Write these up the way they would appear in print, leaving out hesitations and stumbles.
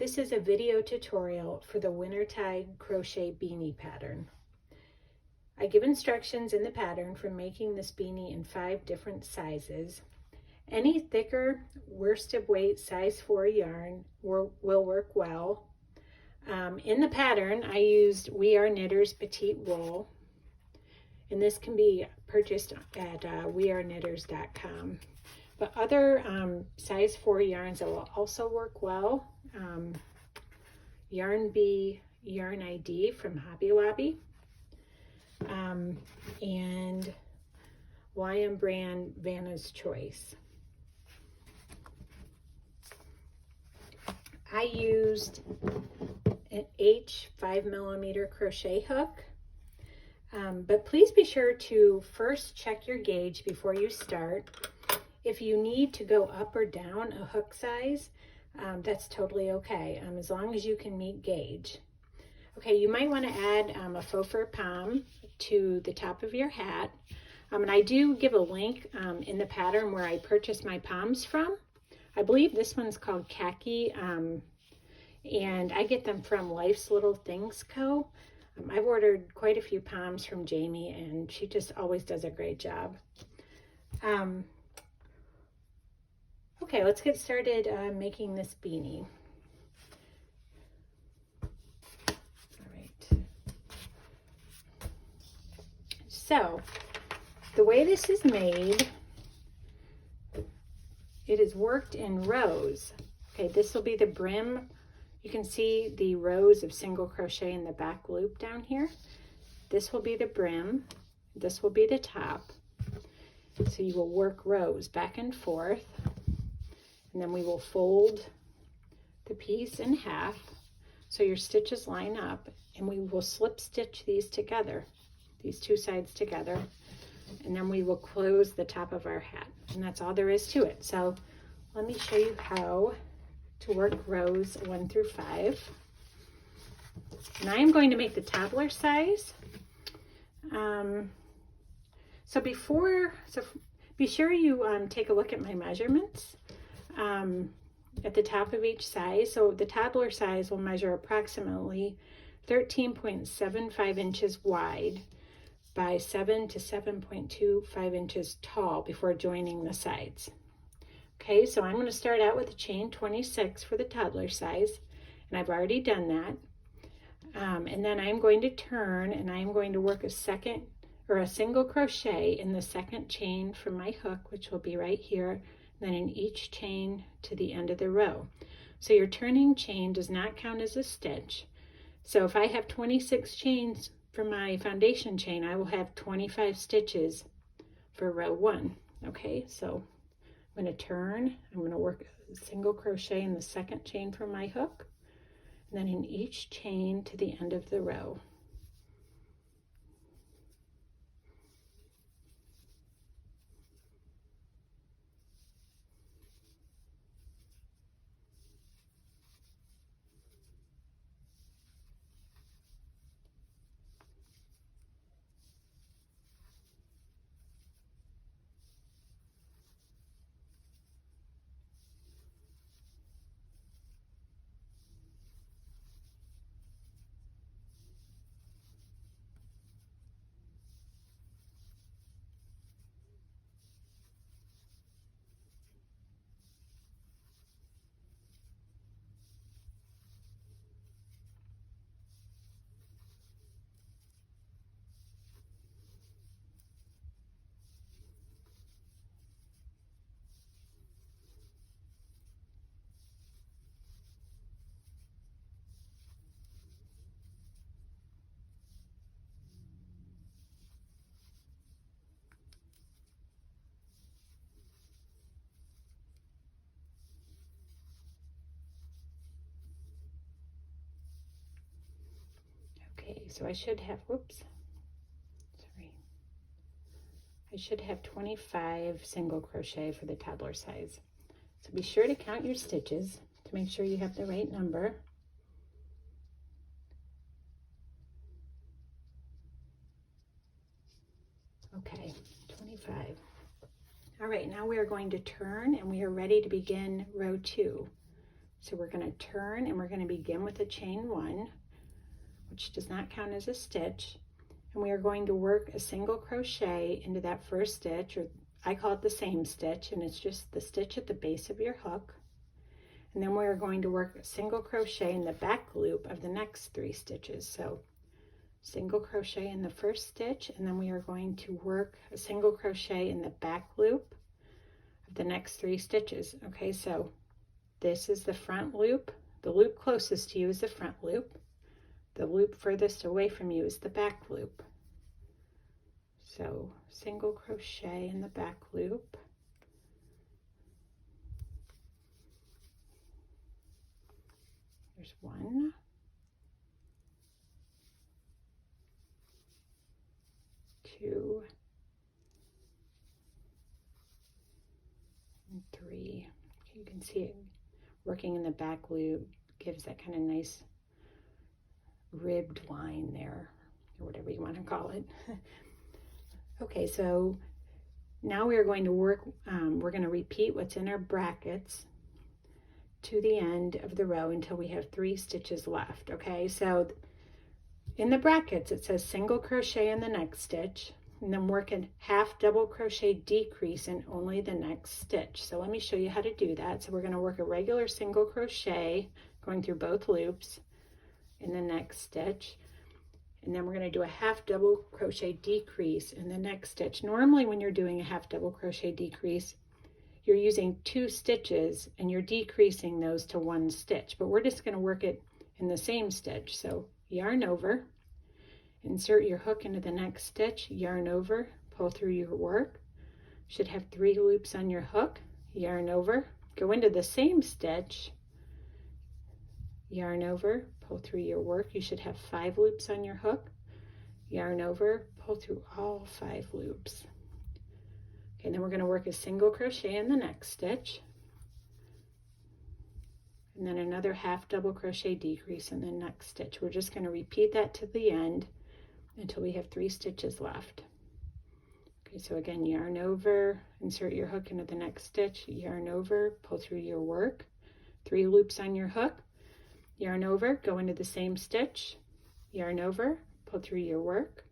This is a video tutorial for the Wintertide crochet beanie pattern. I give instructions in the pattern for making this beanie in 5 different sizes. Any thicker worsted weight size 4 yarn will work well. In the pattern, I used We Are Knitters Petite Wool, and this can be purchased at weareknitters.com. But other size 4 yarns that will also work well. Yarn Bee Yarn ID from Hobby Lobby, and YM brand Vanna's Choice. I used an H 5mm crochet hook, but please be sure to first check your gauge before you start. If you need to go up or down a hook size, that's totally okay, as long as you can meet gauge. Okay, you might want to add a faux fur pom to the top of your hat. And I do give a link in the pattern where I purchased my poms from. I believe this one's called Khaki, and I get them from Life's Little Things Co. I've ordered quite a few poms from Jamie, and she just always does a great job. Okay, let's get started making this beanie. All right. So, the way this is made, it is worked in rows. Okay, this will be the brim. You can see the rows of single crochet in the back loop down here. This will be the brim. This will be the top. So you will work rows back and forth. And then we will fold the piece in half so your stitches line up, and we will slip stitch these together, these two sides together, and then we will close the top of our hat, and that's all there is to it. So let me show you how to work rows 1 through 5. And I am going to make the toddler size. So be sure you take a look at my measurements at the top of each size. So the toddler size will measure approximately 13.75 inches wide by 7 to 7.25 inches tall before joining the sides. Okay, so I'm going to start out with a chain 26 for the toddler size, and I've already done that. And then I'm going to turn, and I'm going to work a single crochet in the second chain from my hook, which will be right here, then in each chain to the end of the row. So your turning chain does not count as a stitch. So if I have 26 chains for my foundation chain, I will have 25 stitches for row 1. Okay, so I'm going to turn, I'm going to work a single crochet in the second chain from my hook, and then in each chain to the end of the row. Okay, so I should have, I should have 25 single crochet for the toddler size. So be sure to count your stitches to make sure you have the right number. Okay, 25. All right, now we are going to turn, and we are ready to begin row 2. So we're going to turn and we're going to begin with a chain 1, which does not count as a stitch. And we are going to work a single crochet into that first stitch, or I call it the same stitch, and it's just the stitch at the base of your hook. And then we are going to work a single crochet in the back loop of the next 3 stitches. So single crochet in the first stitch, and then we are going to work a single crochet in the back loop of the next 3 stitches. Okay, so this is the front loop. The loop closest to you is the front loop. The loop furthest away from you is the back loop. So single crochet in the back loop. There's 1, 2, and 3. You can see it working in the back loop gives that kind of nice ribbed line there, or whatever you want to call it. Okay, so now we are going to work, we're going to repeat what's in our brackets to the end of the row until we have 3 stitches left. Okay, so in the brackets it says single crochet in the next stitch, and then work a half double crochet decrease in only the next stitch. So let me show you how to do that. So we're going to work a regular single crochet going through both loops in the next stitch, and then we're going to do a half double crochet decrease in the next stitch. Normally when you're doing a half double crochet decrease, you're using 2 stitches and you're decreasing those to 1 stitch, but we're just going to work it in the same stitch. So yarn over, insert your hook into the next stitch, yarn over, pull through your work. Should have 3 loops on your hook, yarn over, go into the same stitch, yarn over, pull through your work. You should have 5 loops on your hook, yarn over, pull through all 5 loops. Okay, then we're going to work a single crochet in the next stitch, and then another half double crochet decrease in the next stitch. We're just going to repeat that to the end until we have 3 stitches left. Okay, so again, yarn over, insert your hook into the next stitch, yarn over, pull through your work, 3 loops on your hook, yarn over, go into the same stitch, yarn over, pull through your work,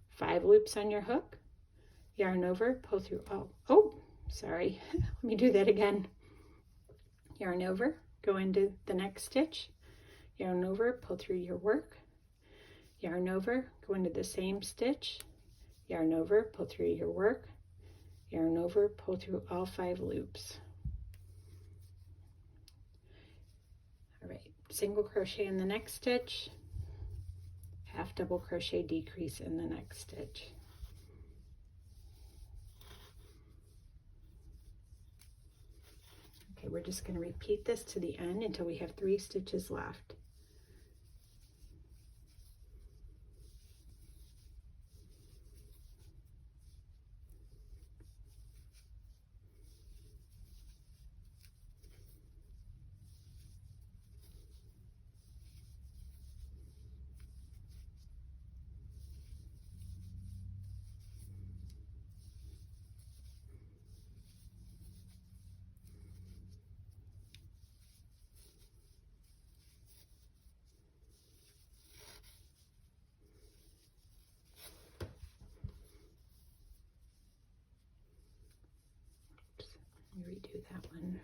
5 loops on your hook, yarn over, pull through sorry, let me do that again. Yarn over, go into the next stitch, yarn over, pull through your work, yarn over, go into the same stitch, yarn over, pull through your work, yarn over, pull through all 5 loops. All right, single crochet in the next stitch, half double crochet decrease in the next stitch. Okay, we're just going to repeat this to the end until we have 3 stitches left. Redo that one.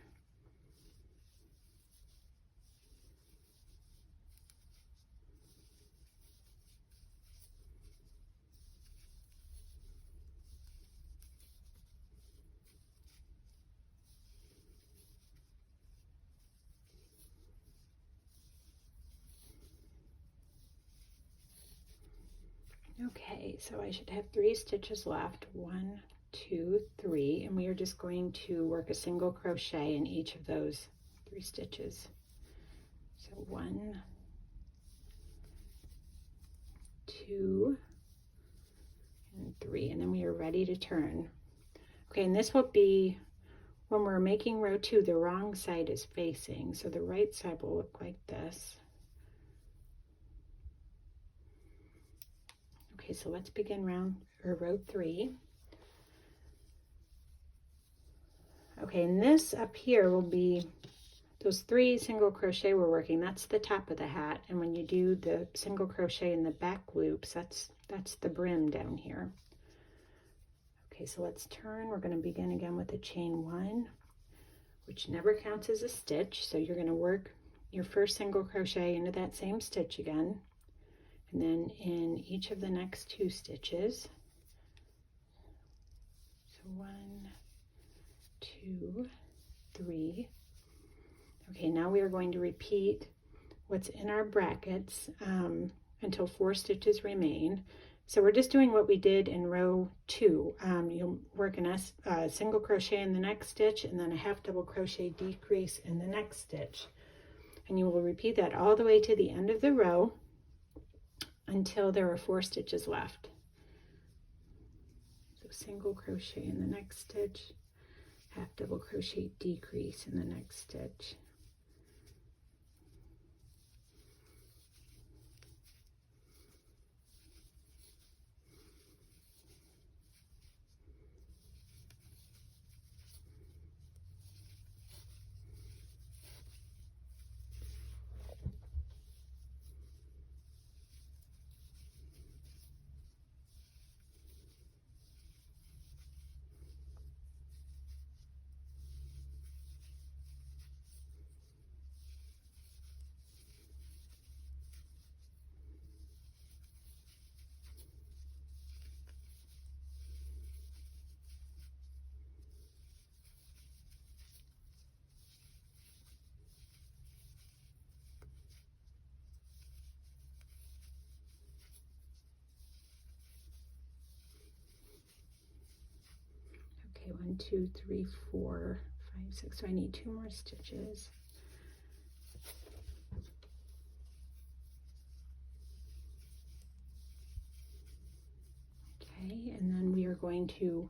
Okay, so I should have 3 stitches left. 1, 2, 3, and we are just going to work a single crochet in each of those 3 stitches. So 1, 2, and 3, and then we are ready to turn. Okay, and this will be when we're making row 2, the wrong side is facing, so the right side will look like this. Okay, so let's begin row 3. Okay, and this up here will be those 3 single crochet we're working, that's the top of the hat. And when you do the single crochet in the back loops, that's the brim down here. Okay, so let's turn. We're going to begin again with a chain 1, which never counts as a stitch. So you're going to work your first single crochet into that same stitch again, and then in each of the next 2 stitches. So 1, 2, 3. Okay, now we are going to repeat what's in our brackets until 4 stitches remain. So we're just doing what we did in row 2. You'll work a single crochet in the next stitch and then a half double crochet decrease in the next stitch. And you will repeat that all the way to the end of the row until there are 4 stitches left. So single crochet in the next stitch, half double crochet decrease in the next stitch. Okay, 1, 2, 3, 4, 5, 6. So I need 2 more stitches. Okay, and then we are going to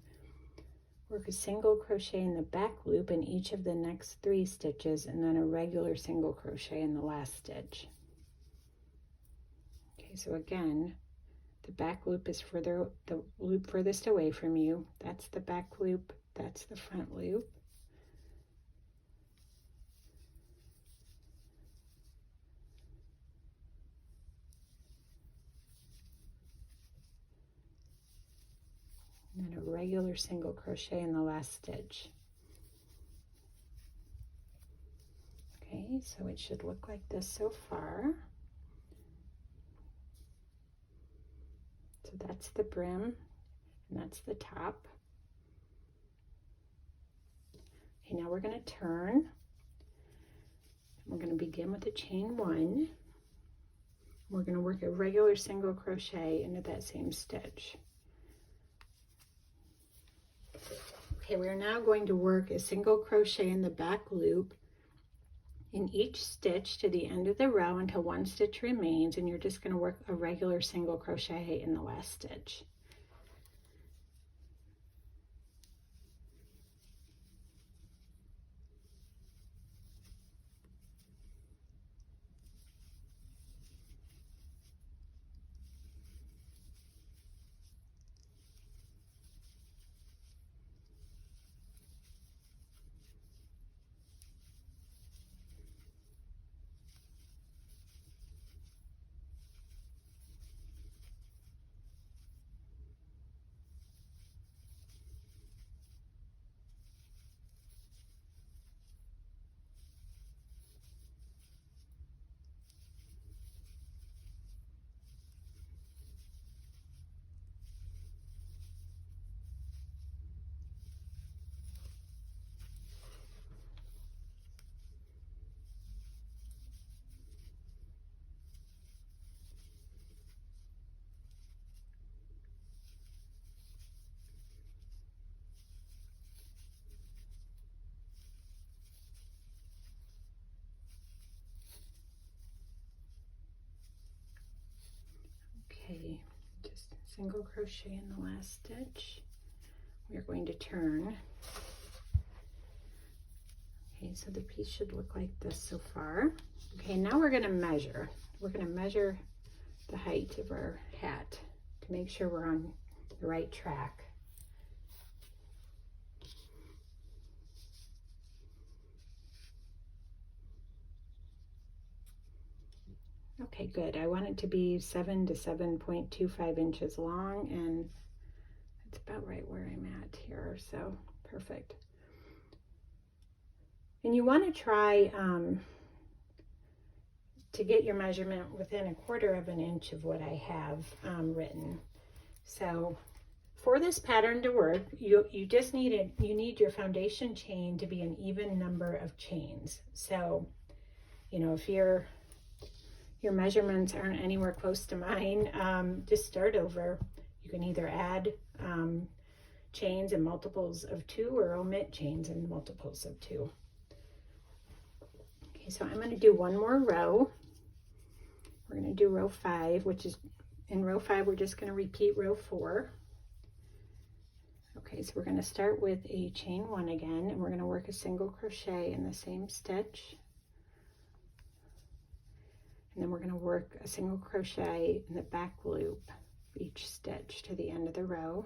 work a single crochet in the back loop in each of the next 3 stitches, and then a regular single crochet in the last stitch. Okay, so again, the back loop is the loop furthest away from you. That's the back loop, that's the front loop. And then a regular single crochet in the last stitch. Okay, so it should look like this so far. So that's the brim, and that's the top. Okay, now we're going to turn. We're going to begin with a chain 1. We're going to work a regular single crochet into that same stitch. Okay, we're now going to work a single crochet in the back loop in each stitch to the end of the row until 1 stitch remains, and you're just going to work a regular single crochet in the last stitch. Okay, just single crochet in the last stitch. We are going to turn. Okay, so the piece should look like this so far. Okay, now we're going to measure. We're going to measure the height of our hat to make sure we're on the right track. Okay, good. I want it to be 7 to 7.25 inches long, and it's about right where I'm at here, so perfect. And you want to try to get your measurement within 1/4 of an inch of what I have written. So for this pattern to work, you just need you need your foundation chain to be an even number of chains. So, you know, if your measurements aren't anywhere close to mine, just start over. You can either add chains in multiples of 2 or omit chains in multiples of 2. Okay, so I'm going to do one more row. We're going to do row 5, which is in row 5, we're just going to repeat row 4. Okay, so we're going to start with a chain 1 again, and we're going to work a single crochet in the same stitch. And then we're going to work a single crochet in the back loop of each stitch to the end of the row.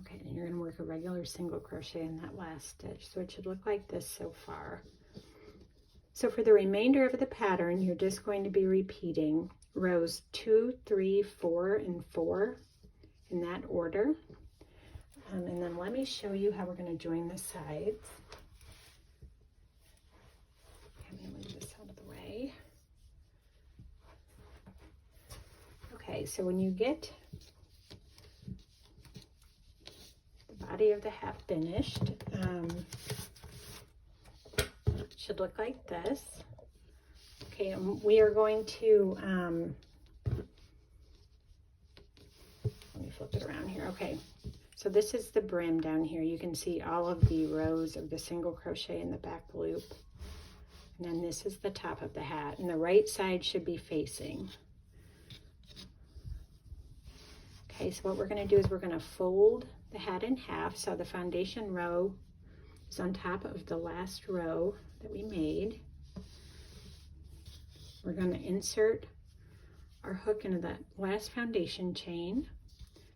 Okay, and you're going to work a regular single crochet in that last stitch. So it should look like this so far. So for the remainder of the pattern, you're just going to be repeating rows 2, 3, 4, and 4 in that order. And then let me show you how we're going to join the sides. Let me move this out of the way. Okay, so when you get the body of the hat finished, it should look like this. Okay, and we are going to, let me flip it around here. Okay, so this is the brim down here. You can see all of the rows of the single crochet in the back loop. And then this is the top of the hat, and the right side should be facing. Okay, so what we're going to do is we're going to fold the hat in half, so the foundation row is on top of the last row that we made. We're going to insert our hook into that last foundation chain,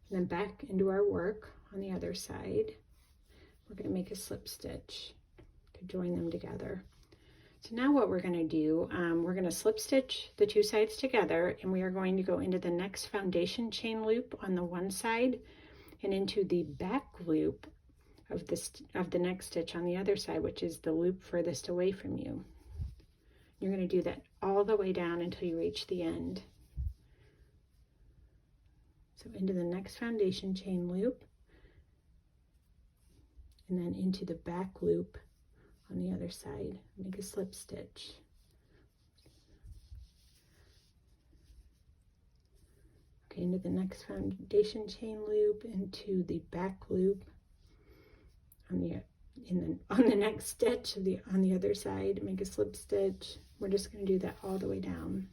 and then back into our work on the other side. We're going to make a slip stitch to join them together. So now what we're going to do, we're going to slip stitch the 2 sides together, and we are going to go into the next foundation chain loop on the one side and into the back loop of the next stitch on the other side, which is the loop furthest away from you. You're going to do that all the way down until you reach the end. So into the next foundation chain loop, and then into the back loop on the other side. Make a slip stitch. Okay, into the next foundation chain loop, into the back loop on the next stitch on the other side. Make a slip stitch. We're just going to do that all the way down.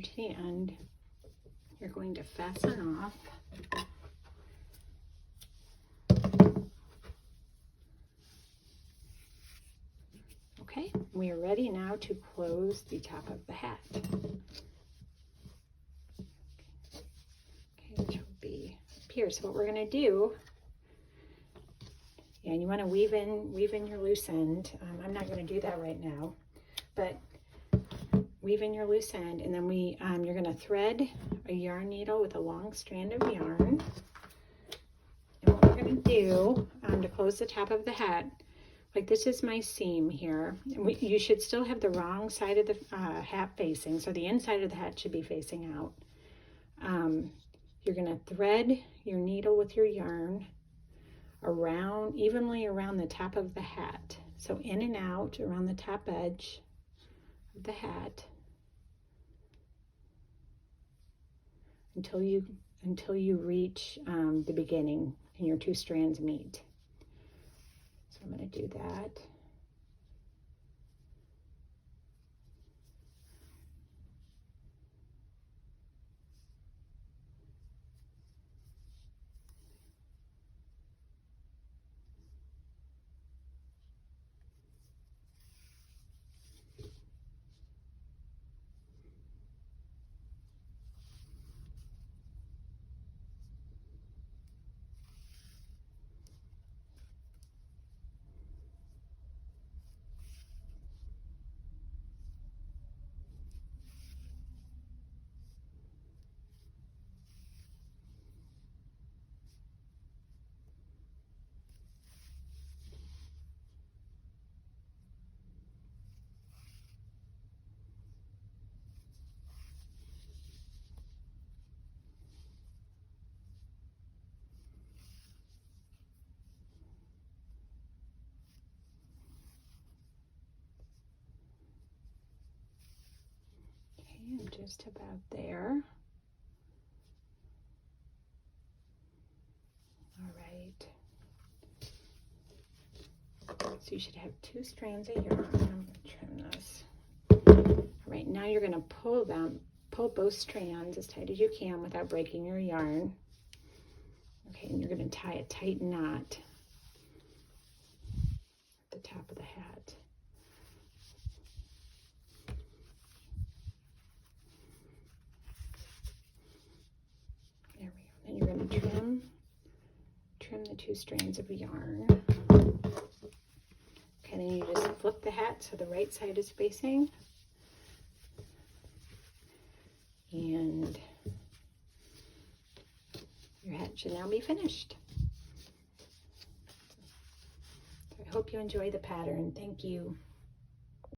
to the end, you're going to fasten off. Okay, we are ready now to close the top of the hat. Okay, which will be up here. So what we're going to do, and you want to weave in your loose end. I'm not going to do that right now, but weave in your loose end, and then you're going to thread a yarn needle with a long strand of yarn. And what we're going to do to close the top of the hat, like this is my seam here, and you should still have the wrong side of the hat facing, so the inside of the hat should be facing out. You're going to thread your needle with your yarn evenly around the top of the hat, so in and out around the top edge of the hat until you reach the beginning and your two strands meet. So I'm going to do that. I'm just about there. All right. So you should have two strands of yarn. I'm going to trim this. All right, now you're going to pull both strands as tight as you can without breaking your yarn. Okay, and you're going to tie a tight knot at the top of the hat. There we go. Then you're going to trim the two strands of yarn. Okay, then you just flip the hat so the right side is facing. And your hat should now be finished. So I hope you enjoy the pattern. Thank you.